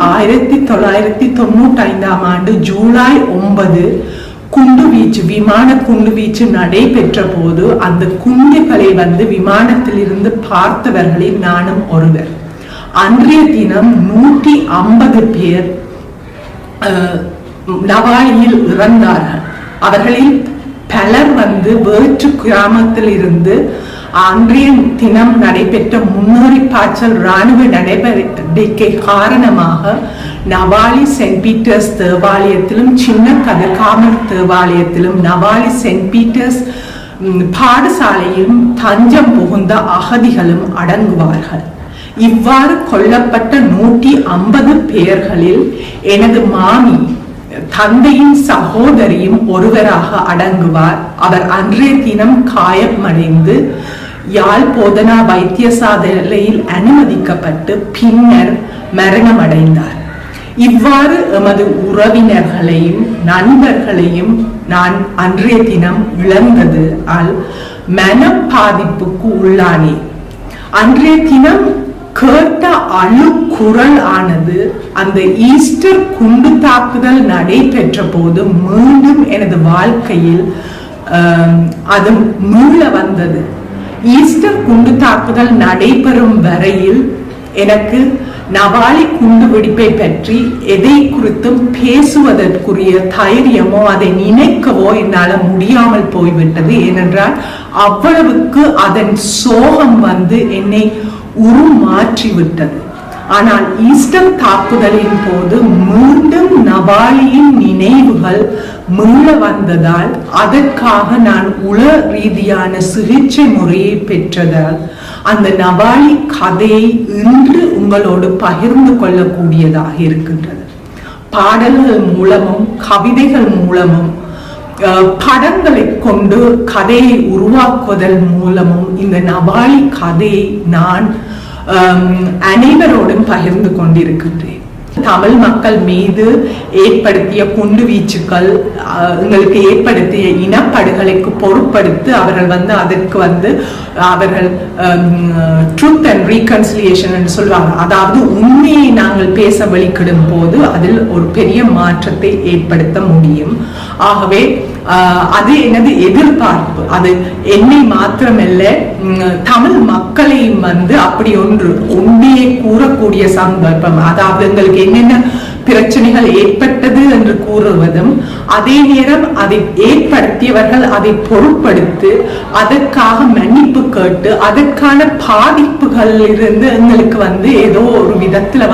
1995 ஜூலை 9 குண்டுவீச்சு விமான குண்டுவீச்சு நடைபெற்ற போது அந்த குண்டுகளை விமானத்தில் இருந்து பார்த்தவர்களில் நானும் ஒருவர். அன்றைய தினம் 150 பேர் நவாலியில் இறந்தார்கள். அவர்களில் பலர் வேற்று கிராமத்தில் இருந்து அன்றைய தினம் நடைபெற்ற முன்னோரி பாய்ச்சல் இராணுவ நடவடிக்கை காரணமாக நவாலி சென்ட் பீட்டர்ஸ் தேவாலயத்திலும் சின்ன கதிர்காமர் தேவாலயத்திலும் நவாலி சென்ட் பீட்டர்ஸ் பாடசாலையும் தஞ்சம் புகுந்த அகதிகளும் அடங்குவார்கள். இவ்வாறு கொல்லப்பட்ட 150 பேர்களில் எனது மாமி தந்தையின் சகோதரியும் ஒருவராக அடங்குவார். அவர் அன்றைய தினம் காயமடைந்து யாழ் போதனா வைத்தியசாலையில் அனுமதிக்கப்பட்டு பின்னர் மரணமடைந்தார். இவ்வாறு எமது உறவினர்களையும் நண்பர்களையும் நான் அன்றைய தினம் இழந்தது மன பாதிப்புக்கு உள்ளானேன். அன்றைய தினம் கேட்ட அழுக்குரல் ஆனது அந்த ஈஸ்டர் குண்டு தாக்குதல் நடைபெற்ற போது மீண்டும் எனது வாழ்க்கையில் அது மீள வந்தது. ஈஸ்டர் குண்டு தாக்குதல் நடைபெறும் வரையில் எனக்கு நவாலி குண்டு வெடிப்பை பற்றி எதை குறித்தும் பேசுவதற்குரிய தைரியமோ அதை நினைக்கவோ என்னால் முடியாமல் போய்விட்டது. ஏனென்றால் அவ்வளவுக்கு அதன் சோகம் என்னை உருமாற்றிவிட்டது. ஆனால் ஈஸ்டர் தாக்குதலின் போது மீண்டும் நவாலியின் நினைவுகள் மீள வந்ததால் அதற்காக நான் உள ரீதியான சிகிச்சை முறையை பெற்றதால் அந்த நவாலி கதையை இன்று உங்களோடு பகிர்ந்து கொள்ளக்கூடியதாக இருக்கின்றது. பாடல்கள் மூலமும் கவிதைகள் மூலமும் படங்களை கொண்டு கதையை உருவாக்குவதன் மூலமும் இந்த நவாலி கதையை நான் அனைவரோடும் பகிர்ந்து கொண்டிருக்கின்றேன். தமிழ் மக்கள் மீது ஏற்படுத்திய குண்டு வீச்சுக்கள் எங்களுக்கு ஏற்படுத்திய இனப்படுகொலைக்கு பொருட்படுத்தி அவர்கள் அதற்கு அவர்கள் ட்ரூத் அண்ட் ரீகன்சிலியேஷன் சொல்வாங்க. அதாவது உண்மையை நாங்கள் பேச வழிக்கிடும் போது அதில் ஒரு பெரிய மாற்றத்தை ஏற்படுத்த முடியும். ஆகவே அது எனது எதிர்பார்ப்பு. அது என்னை மாத்திரமல்ல தமிழ் மக்களையும் அப்படி ஒன்று உண்மையை கூறக்கூடிய சந்தர்ப்பம். அதாவது எங்களுக்கு என்னென்ன பிரச்சனைகள் ஏற்பட்டது என்று கூறுவதும் அதே நேரம் அதை ஏற்படுத்தியவர்கள் அதை பொருட்படுத்தி அதற்காக மன்னிப்பு கேட்டு அதற்கான பாதிப்புகள் இருந்து எங்களுக்கு ஏதோ ஒரு விதத்துல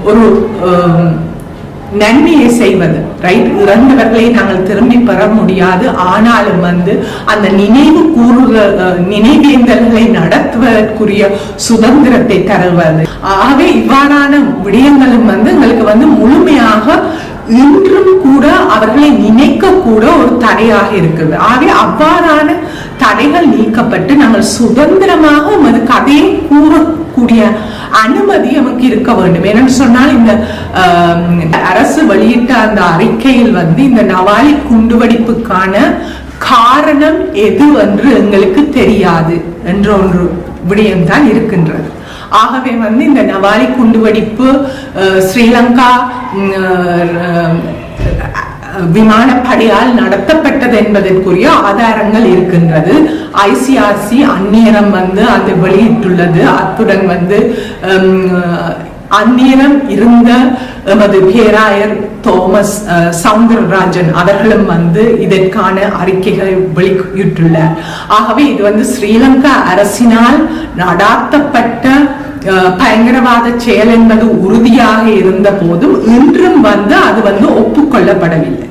ஒரு நன்மையை செய்வது. ரைட், இறந்தவர்களை நாங்கள் திரும்பி பெற முடியாது. ஆனாலும் அந்த நினைவேந்தல்களை நடத்துவதற்குரிய சுதந்திரத்தை தருவது. ஆகவே இவ்வாறான விடயங்களும் எங்களுக்கு முழுமையாக இன்றும் கூட அவர்களை நினைக்க கூட ஒரு தடையாக இருக்கிறது. ஆகவே அவ்வாறான தடைகள் நீக்கப்பட்டு நாங்கள் சுதந்திரமாக நமது கதையை கூறக்கூடிய அனுமதி நமக்கு இருக்க வேண்டும். என்னன்னு சொன்னால் இந்த அரசு வெளியிட்ட அந்த அறிக்கையில் இந்த நவாலி குண்டுவெடிப்புக்கான காரணம் எது என்று எங்களுக்கு தெரியாது என்ற ஒரு விடயம்தான் இருக்கின்றது. ஆகவே இந்த நவாலி குண்டுவெடிப்பு ஸ்ரீலங்கா விமானப்படையால் நடத்தப்பட்டது என்பதற்குரிய ஆதாரங்கள் இருக்கின்றது. ICRC அந்நேரம் அது வெளியிட்டுள்ளது. அத்துடன் அந்நேரம் இருந்த எமது பேராயர் தோமஸ் சவுந்தரராஜன் அவர்களும் இதற்கான அறிக்கைகளை வெளியிட்டுள்ளார். ஆகவே இது ஸ்ரீலங்கா அரசினால் நடாத்தப்பட்ட பயங்கரவாத செயல் என்பது உறுதியாக இருந்த போதும் இன்றும் அது ஒப்புக்கொள்ளப்படவில்லை.